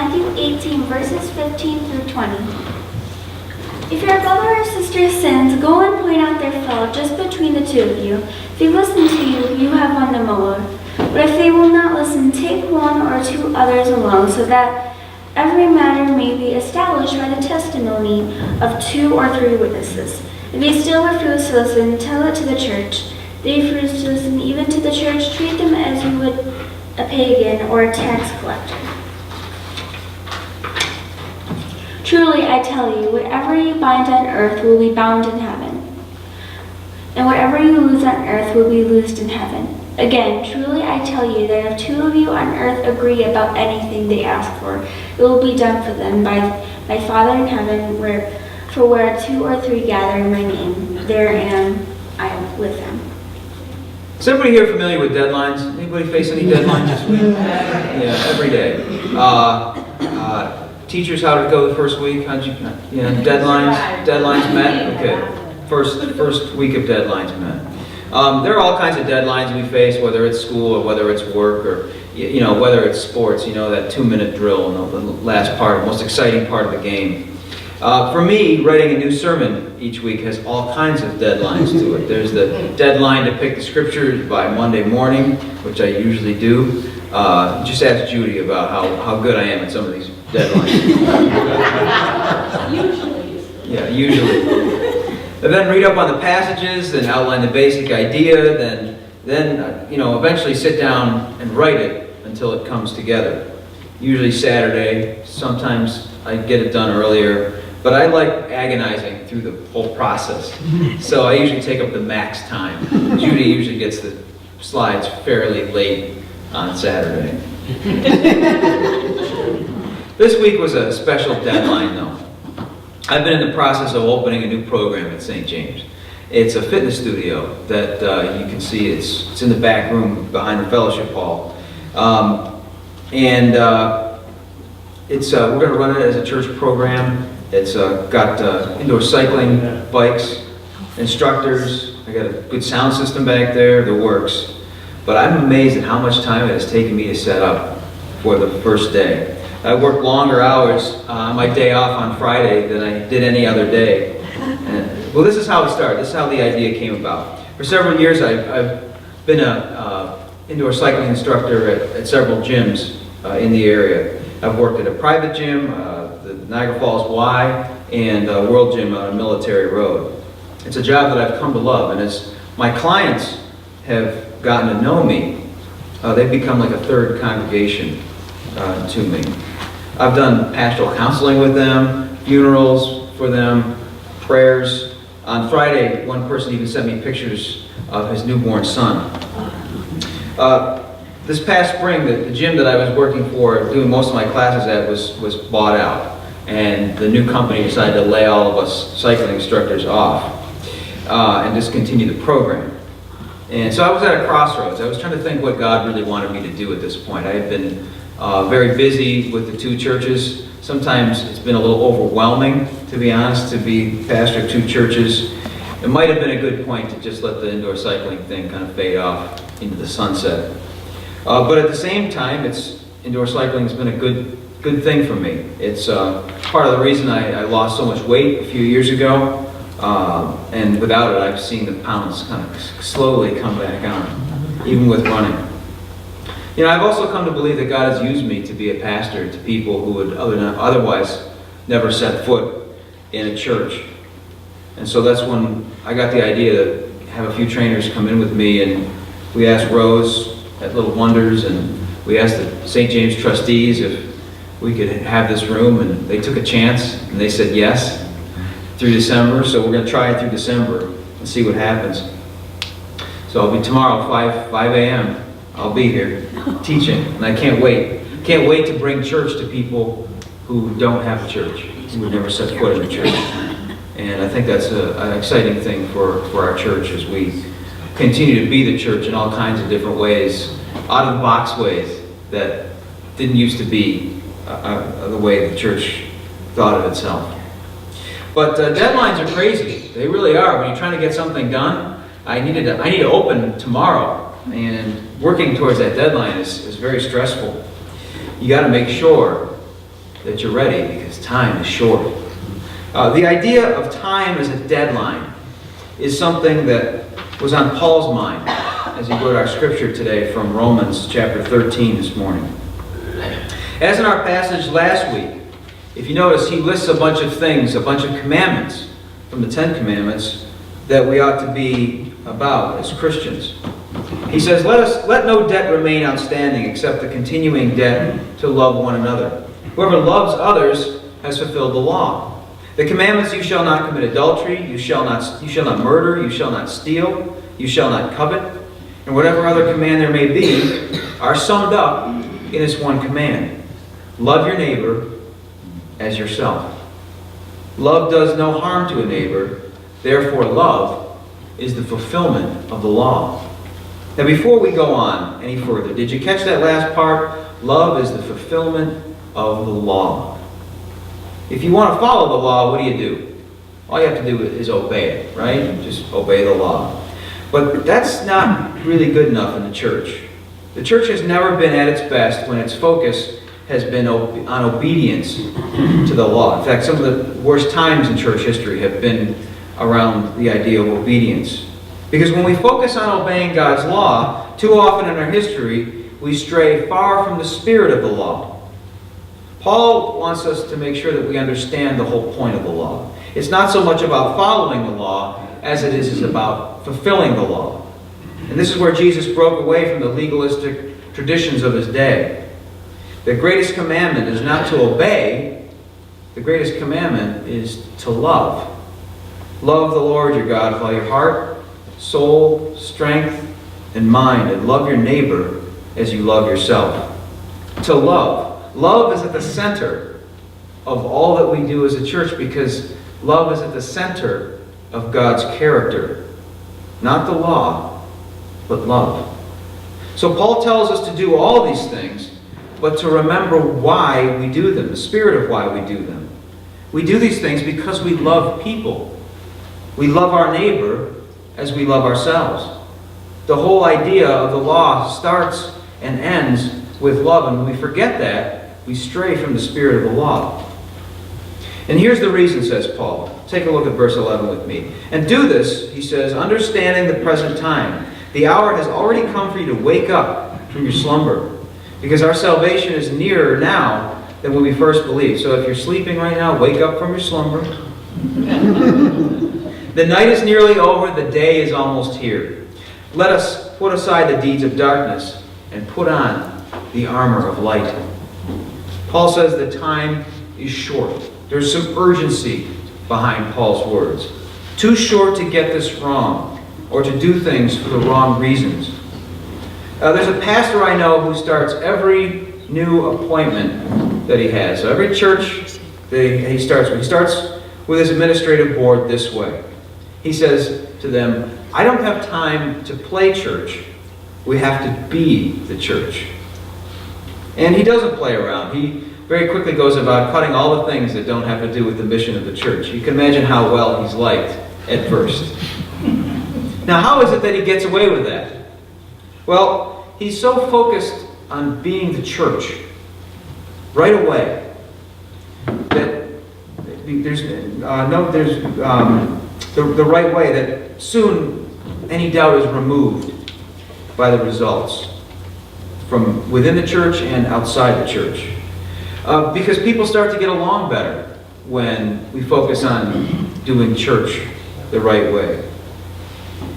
Matthew 18, verses 15 through 20. If your brother or sister sins, go and point out their fault just between the two of you. If they listen to you, you have won them over. But if they will not listen, take one or two others along, so that every matter may be established by the testimony of 2 or 3 witnesses. If they still refuse to listen, tell it to the church. If they refuse to listen even to the church, treat them as you would a pagan or a tax collector. Truly, I tell you, whatever you bind on earth will be bound in heaven, and whatever you loose on earth will be loosed in heaven. Again, truly I tell you that if 2 of you on earth agree about anything they ask for, it will be done for them by my Father in heaven. For where 2 or 3 gather in my name, there am I with them. Is everybody here familiar with deadlines? Anybody face any deadlines this week? Yeah, every day. Teachers, how did it go the first week? How'd you? Yeah, deadlines met. Okay, first week of deadlines met. There are all kinds of deadlines we face, whether it's school or whether it's work or whether it's sports. That 2-minute drill, the last part, the most exciting part of the game. For me, writing a new sermon each week has all kinds of deadlines to it. There's the deadline to pick the scriptures by Monday morning, which I usually do. Just ask Judy about how good I am at some of these deadlines. Usually. And then read up on the passages, then outline the basic idea, then eventually sit down and write it until it comes together. Usually Saturday. Sometimes I get it done earlier. But I like agonizing through the whole process. So I usually take up the max time. Judy usually gets the slides fairly late on Saturday. This week was a special deadline though. I've been in the process of opening a new program at St. James. It's a fitness studio that you can see. It's in the back room behind the fellowship hall. We're going to run it as a church program. It's got indoor cycling bikes, instructors. I got a good sound system back there, the works. But I'm amazed at how much time it has taken me to set up for the first day. I worked longer hours on my day off on Friday than I did any other day. Well, this is how it started. This is how the idea came about. For several years, I've been an indoor cycling instructor at several gyms in the area. I've worked at a private gym, the Niagara Falls Y, and World Gym on Military Road. It's a job that I've come to love, and as my clients have gotten to know me, they've become like a third congregation to me. I've done pastoral counseling with them, funerals for them, prayers. On Friday, one person even sent me pictures of his newborn son. This past spring, the gym that I was working for, doing most of my classes at, was bought out. And the new company decided to lay all of us cycling instructors off and discontinue the program. And so I was at a crossroads. I was trying to think what God really wanted me to do at this point. I had been very busy with the 2 churches. Sometimes it's been a little overwhelming, to be honest, to be pastor of 2 churches. It might have been a good point to just let the indoor cycling thing kind of fade off into the sunset. But at the same time, indoor cycling has been a good thing for me. It's part of the reason I lost so much weight a few years ago. And without it, I've seen the pounds kind of slowly come back on, even with running. I've also come to believe that God has used me to be a pastor to people who would otherwise never set foot in a church. And so that's when I got the idea to have a few trainers come in with me, and we asked Rose at Little Wonders, and we asked the St. James trustees if we could have this room, and they took a chance, and they said yes through December. So we're going to try it through December and see what happens. So I'll be tomorrow, 5 a.m. I'll be here teaching, and I can't wait. Can't wait to bring church to people who don't have a church, who would never set foot in a church. And I think that's an exciting thing for our church as we continue to be the church in all kinds of different ways, out-of-the-box ways that didn't used to be the way the church thought of itself. But deadlines are crazy. They really are. When you're trying to get something done, I need to open tomorrow, and working towards that deadline is very stressful. You got to make sure that you're ready, because time is short. The idea of time as a deadline is something that was on Paul's mind as he wrote our scripture today from Romans chapter 13 this morning. As in our passage last week, if you notice, he lists a bunch of things, a bunch of commandments from the Ten Commandments that we ought to be about as Christians. He says, let no debt remain outstanding except the continuing debt to love one another. Whoever loves others has fulfilled the law. The commandments: you shall not commit adultery, you shall not murder, you shall not steal, you shall not covet, and whatever other command there may be, are summed up in this one command: love your neighbor as yourself. Love does no harm to a neighbor, therefore love is the fulfillment of the law. Now before we go on any further, did you catch that last part? Love is the fulfillment of the law. If you want to follow the law, what do? All you have to do is obey it, right? Just obey the law. But that's not really good enough in the church. The church has never been at its best when its focus has been on obedience to the law. In fact, some of the worst times in church history have been around the idea of obedience. Because when we focus on obeying God's law, too often in our history, we stray far from the spirit of the law. Paul wants us to make sure that we understand the whole point of the law. It's not so much about following the law as it is about fulfilling the law. And this is where Jesus broke away from the legalistic traditions of his day. The greatest commandment is not to obey. The greatest commandment is to love. Love the Lord your God with all your heart, soul, strength, and mind, and love your neighbor as you love yourself. To love. Love is at the center of all that we do as a church, because love is at the center of God's character. Not the law, but love. So Paul tells us to do all these things, but to remember why we do them, the spirit of why we do them. We do these things because we love people. We love our neighbor as we love ourselves. The whole idea of the law starts and ends with love, and when we forget that, we stray from the spirit of the law. And here's the reason, says Paul. Take a look at verse 11 with me. And do this, he says, understanding the present time. The hour has already come for you to wake up from your slumber, because our salvation is nearer now than when we first believed. So if you're sleeping right now, wake up from your slumber. The night is nearly over, the day is almost here. Let us put aside the deeds of darkness and put on the armor of light. Paul says the time is short. There's some urgency behind Paul's words. Too short to get this wrong or to do things for the wrong reasons. There's a pastor I know who starts every new appointment that he has. So every church he starts with his administrative board this way. He says to them, I don't have time to play church. We have to be the church. And he doesn't play around. He very quickly goes about cutting all the things that don't have to do with the mission of the church. You can imagine how well he's liked at first. Now, how is it that he gets away with that? Well, he's so focused on being the church right away that there's the right way, that soon any doubt is removed by the results from within the church and outside the church. Because people start to get along better when we focus on doing church the right way.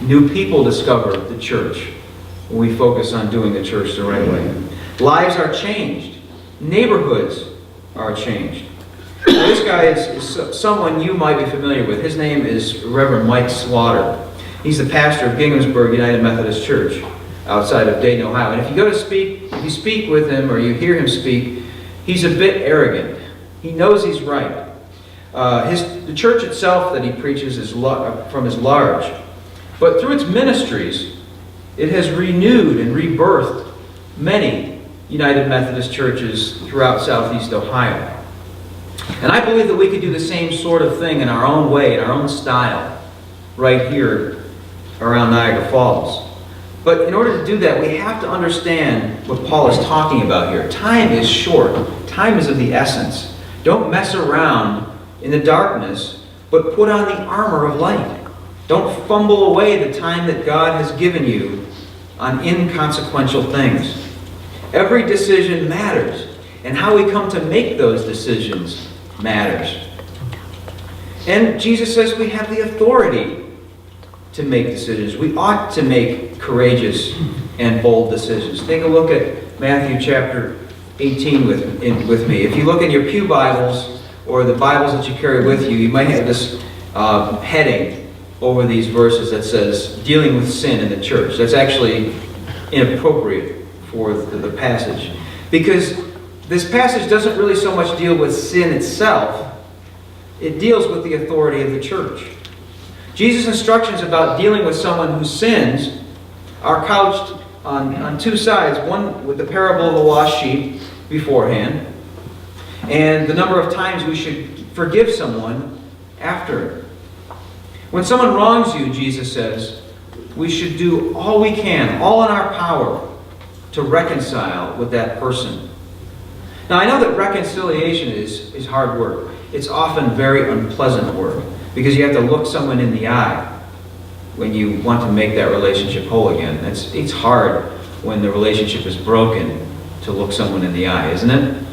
New people discover the church when we focus on doing the church the right way. Lives are changed. Neighborhoods are changed. Now, this guy is someone you might be familiar with. His name is Reverend Mike Slaughter. He's the pastor of Ginghamsburg United Methodist Church outside of Dayton, Ohio. And if you speak with him or you hear him speak, he's a bit arrogant. He knows he's right. The church itself that he preaches is large. But through its ministries, it has renewed and rebirthed many United Methodist churches throughout Southeast Ohio. And I believe that we could do the same sort of thing in our own way, in our own style, right here around Niagara Falls. But in order to do that, we have to understand what Paul is talking about here. Time is short. Time is of the essence. Don't mess around in the darkness, but put on the armor of light. Don't fumble away the time that God has given you on inconsequential things. Every decision matters, and how we come to make those decisions matters. And Jesus says we have the authority to make decisions. We ought to make courageous and bold decisions. Take a look at Matthew chapter 18 with me. If you look in your pew Bibles or the Bibles that you carry with you, you might have this heading over these verses that says, dealing with sin in the church. That's actually inappropriate for the passage. Because this passage doesn't really so much deal with sin itself. It deals with the authority of the church. Jesus' instructions about dealing with someone who sins are couched on two sides. One with the parable of the lost sheep beforehand, and the number of times we should forgive someone after. When someone wrongs you, Jesus says, we should do all we can, all in our power, to reconcile with that person. Now, I know that reconciliation is hard work. It's often very unpleasant work, because you have to look someone in the eye when you want to make that relationship whole again. It's hard when the relationship is broken to look someone in the eye, isn't it?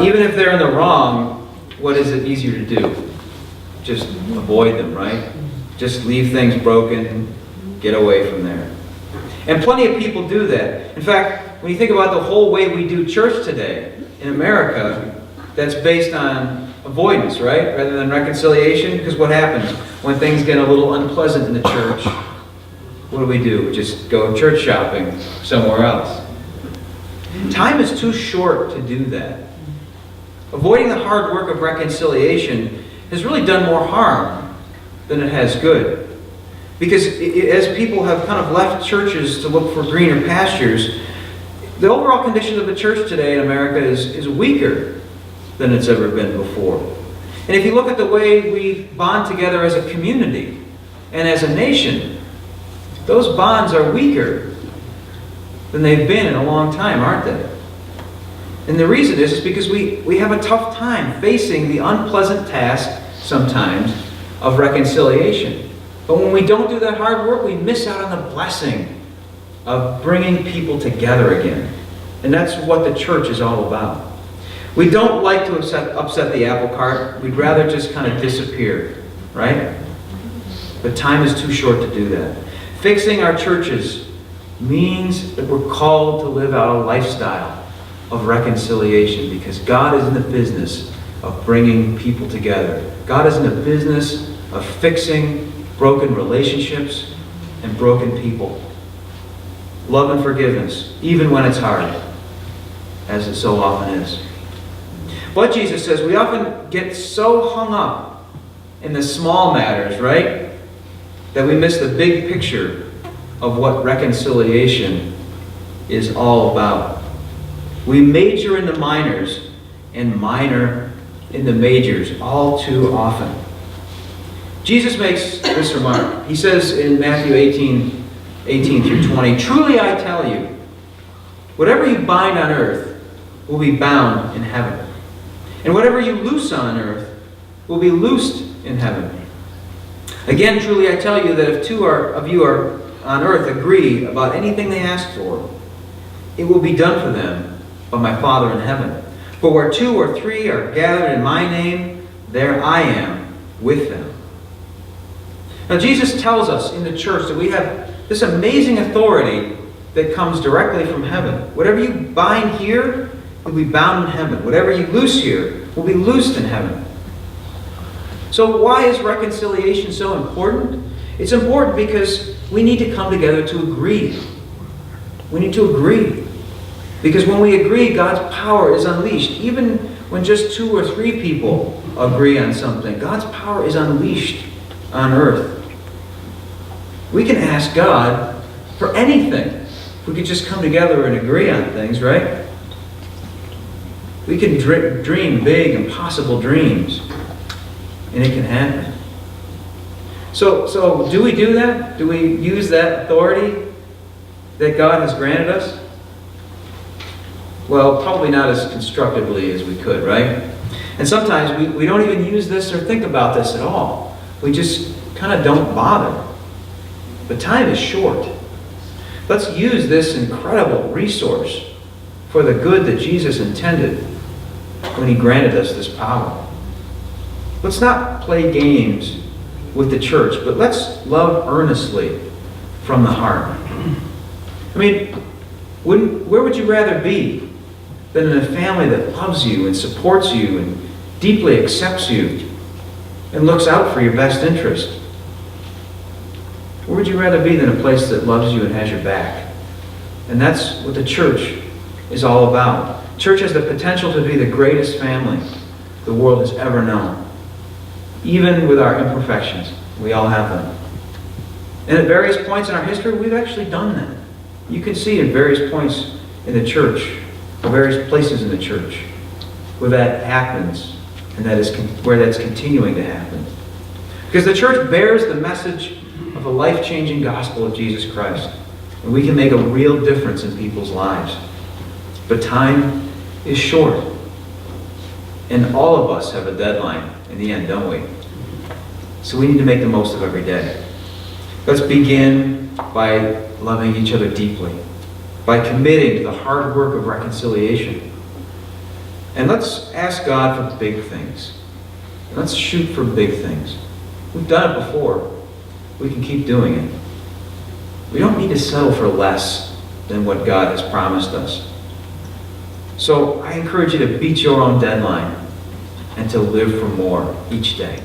Even if they're in the wrong, what is it easier to do? Just avoid them, right? Just leave things broken, get away from there. And plenty of people do that. In fact, when you think about the whole way we do church today in America, that's based on avoidance, right? Rather than reconciliation. Because what happens when things get a little unpleasant in the church? What do? We just go church shopping somewhere else. Time is too short to do that. Avoiding the hard work of reconciliation has really done more harm than it has good. Because as people have kind of left churches to look for greener pastures, the overall condition of the church today in America is weaker than it's ever been before. And if you look at the way we bond together as a community and as a nation, those bonds are weaker than they've been in a long time, aren't they? And the reason is because we have a tough time facing the unpleasant task sometimes of reconciliation. But when we don't do that hard work, we miss out on the blessing of bringing people together again. And that's what the church is all about. We don't like to upset the apple cart. We'd rather just kind of disappear, right? But time is too short to do that. Fixing our churches means that we're called to live out a lifestyle of reconciliation, because God is in the business of bringing people together. God is in the business of fixing broken relationships and broken people. Love and forgiveness, even when it's hard, as it so often is. But Jesus says we often get so hung up in the small matters, right, that we miss the big picture of what reconciliation is all about. We major in the minors and minor in the majors all too often. Jesus makes this remark. He says in Matthew 18 through 20, "Truly I tell you, whatever you bind on earth will be bound in heaven. And whatever you loose on earth will be loosed in heaven. Again, truly I tell you that if two of you are on earth agree about anything they ask for, it will be done for them by my Father in heaven. For where two or three are gathered in my name, there I am with them." Now Jesus tells us in the church that we have this amazing authority that comes directly from heaven. Whatever you bind here will be bound in heaven. Whatever you loose here will be loosed in heaven. So why is reconciliation so important? It's important because we need to come together to agree. We need to agree. Because when we agree, God's power is unleashed. Even when just 2 or 3 people agree on something, God's power is unleashed on earth. We can ask God for anything. If we could just come together and agree on things, right? We can dream big, impossible dreams, and it can happen. So do we do that? Do we use that authority that God has granted us? Well, probably not as constructively as we could, right? And sometimes we don't even use this or think about this at all. We just kind of don't bother. But time is short. Let's use this incredible resource for the good that Jesus intended when he granted us this power. Let's not play games with the church, but let's love earnestly from the heart. I mean, where would you rather be than in a family that loves you and supports you and deeply accepts you and looks out for your best interest? Where would you rather be than a place that loves you and has your back? And that's what the church is all about. Church has the potential to be the greatest family the world has ever known. Even with our imperfections, we all have them. And at various points in our history, we've actually done that. You can see at various points in the church, or various places in the church, where that happens, and where that's continuing to happen. Because the church bears the message of a life-changing gospel of Jesus Christ, and we can make a real difference in people's lives. But time is short, and all of us have a deadline in the end, don't we? So we need to make the most of every day. Let's begin by loving each other deeply, by committing to the hard work of reconciliation. And let's ask God for big things. Let's shoot for big things. We've done it before. We can keep doing it. We don't need to settle for less than what God has promised us. So I encourage you to beat your own deadline and to live for more each day.